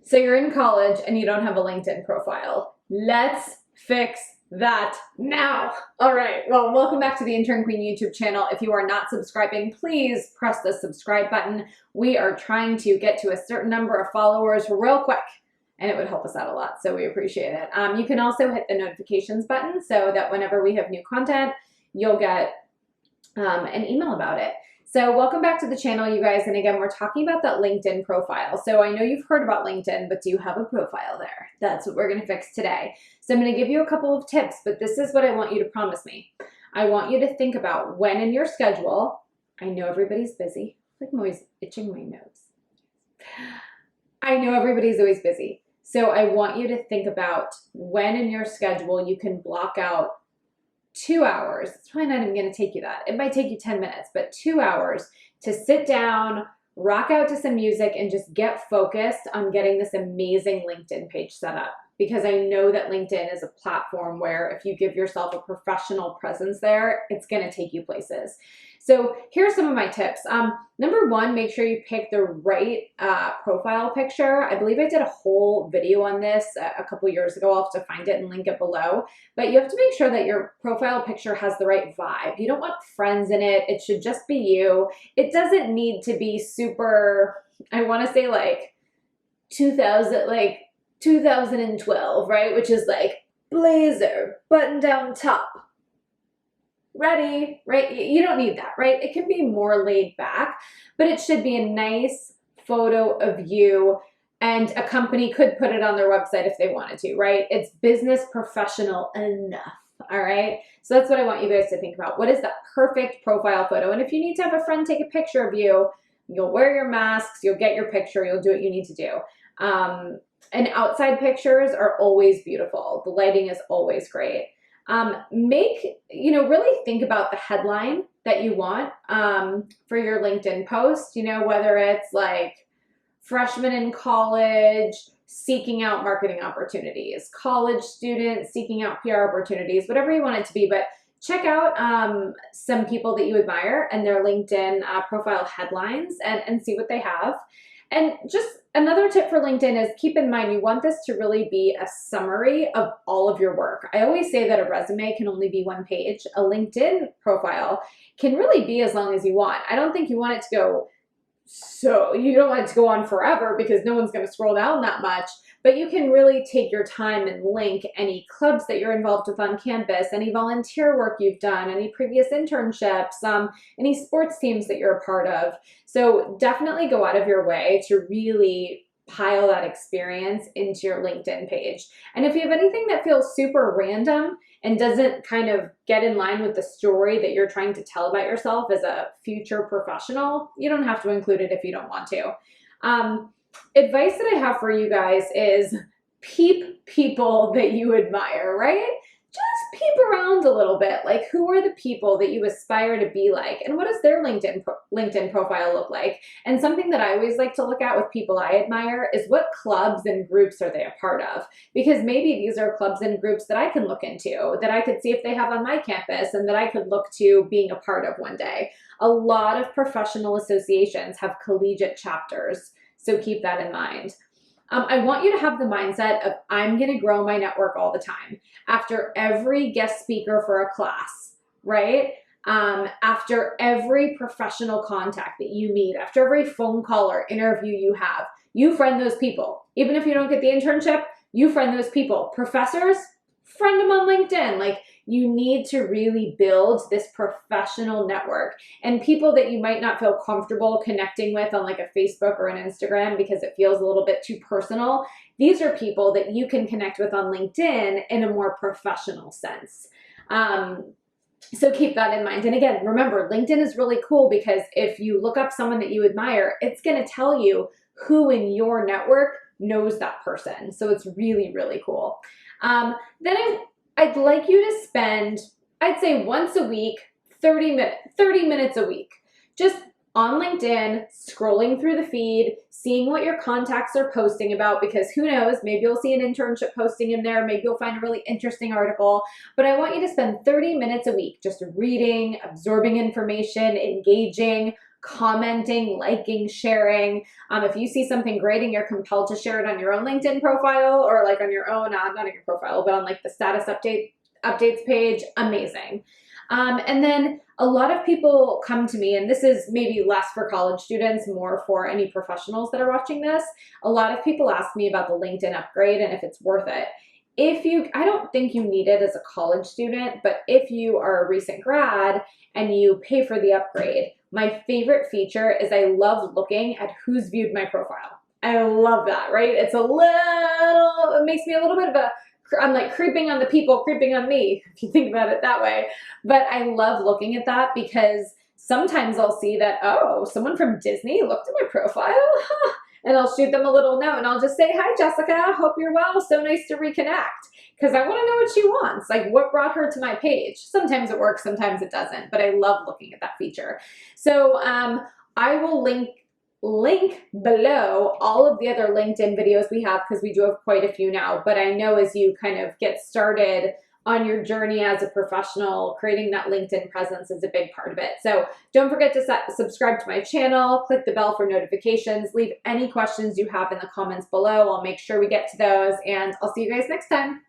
So you're in college and you don't have a LinkedIn profile. Let's fix that now. All right, well, welcome back to the Intern Queen YouTube channel. If you are not subscribing, please press the subscribe button. We are trying to get to a certain number of followers real quick, and it would help us out a lot, so we appreciate it. You can also hit the notifications button so that whenever we have new content, you'll get an email about it. So welcome back to the channel, you guys. And again, we're talking about that LinkedIn profile. So I know you've heard about LinkedIn, but do you have a profile there? That's what we're going to fix today. So I'm going to give you a couple of tips, but this is what I want you to promise me. I want you to think about when in your schedule. I know everybody's busy. Like I'm always itching my nose. I know everybody's always busy. So I want you to think about when in your schedule you can block out 2 hours. It's probably not even going to take you that. It might take you 10 minutes, but 2 hours to sit down, rock out to some music, and just get focused on getting this amazing LinkedIn page set up. Because I know that LinkedIn is a platform where if you give yourself a professional presence there, it's going to take you places. So here's some of my tips. Number one, make sure you pick the right profile picture. I believe I did a whole video on this a couple years ago. I'll have to find it and link it below. But you have to make sure that your profile picture has the right vibe. You don't want friends in it. It should just be you. It doesn't need to be super, I want to say like 2012, right? Which is like blazer, button down top, ready, right? You don't need that, right? It can be more laid back, but it should be a nice photo of you, and a company could put it on their website if they wanted to, right? It's business professional enough, all right? So that's what I want you guys to think about. What is that perfect profile photo? And if you need to have a friend take a picture of you, you'll wear your masks, you'll get your picture, you'll do what you need to do. And outside pictures are always beautiful. The lighting is always great. Really think about the headline that you want for your LinkedIn post, whether it's like freshman in college seeking out marketing opportunities, college student seeking out PR opportunities, whatever you want it to be. But check out some people that you admire and their LinkedIn profile headlines and see what they have. And just another tip for LinkedIn is keep in mind, you want this to really be a summary of all of your work. I always say that a resume can only be one page. A LinkedIn profile can really be as long as you want. I don't think you want it to go, you don't want it to go on forever because no one's going to scroll down that much. But you can really take your time and link any clubs that you're involved with on campus, any volunteer work you've done, any previous internships, any sports teams that you're a part of. So definitely go out of your way to really pile that experience into your LinkedIn page. And if you have anything that feels super random and doesn't kind of get in line with the story that you're trying to tell about yourself as a future professional, you don't have to include it if you don't want to. Advice that I have for you guys is peep people that you admire, right? Just peep around a little bit. Like, who are the people that you aspire to be like? And what does their LinkedIn profile look like? And something that I always like to look at with people I admire is what clubs and groups are they a part of? Because maybe these are clubs and groups that I can look into, that I could see if they have on my campus, and that I could look to being a part of one day. A lot of professional associations have collegiate chapters. So keep that in mind. I want you to have the mindset of I'm going to grow my network all the time. After every guest speaker for a class, right? After every professional contact that you meet, after every phone call or interview you have, you friend those people. Even if you don't get the internship, you friend those people. Professors, friend them on LinkedIn. Like, you need to really build this professional network, and people that you might not feel comfortable connecting with on like a Facebook or an Instagram because it feels a little bit too personal. These are people that you can connect with on LinkedIn in a more professional sense. So keep that in mind. And again, remember, LinkedIn is really cool because if you look up someone that you admire, it's going to tell you who in your network knows that person. So it's really, really cool. Then I'd like you to spend, I'd say once a week, 30 minutes a week, just on LinkedIn, scrolling through the feed, seeing what your contacts are posting about, because who knows, maybe you'll see an internship posting in there, maybe you'll find a really interesting article, but I want you to spend 30 minutes a week just reading, absorbing information, engaging, commenting, liking, sharing. If you see something great and you're compelled to share it on your own LinkedIn profile, or like on your own, not on your profile, but on like the status updates page, amazing. And then a lot of people come to me, and this is maybe less for college students, more for any professionals that are watching this. A lot of people ask me about the LinkedIn upgrade and if it's worth it. I don't think you need it as a college student, but if you are a recent grad and you pay for the upgrade, my favorite feature is I love looking at who's viewed my profile. I love that, right? It makes me a little bit of I'm like creeping on the people, creeping on me, if you think about it that way. But I love looking at that because sometimes I'll see that, oh, someone from Disney looked at my profile, huh? And I'll shoot them a little note and I'll just say, hi, Jessica, hope you're well. So nice to reconnect. Because I want to know what she wants, like what brought her to my page. Sometimes it works, sometimes it doesn't, but I love looking at that feature. So I will link below all of the other LinkedIn videos we have, because we do have quite a few now. But I know as you kind of get started on your journey as a professional, creating that LinkedIn presence is a big part of it. So don't forget to subscribe to my channel, click the bell for notifications, leave any questions you have in the comments below. I'll make sure we get to those, and I'll see you guys next time.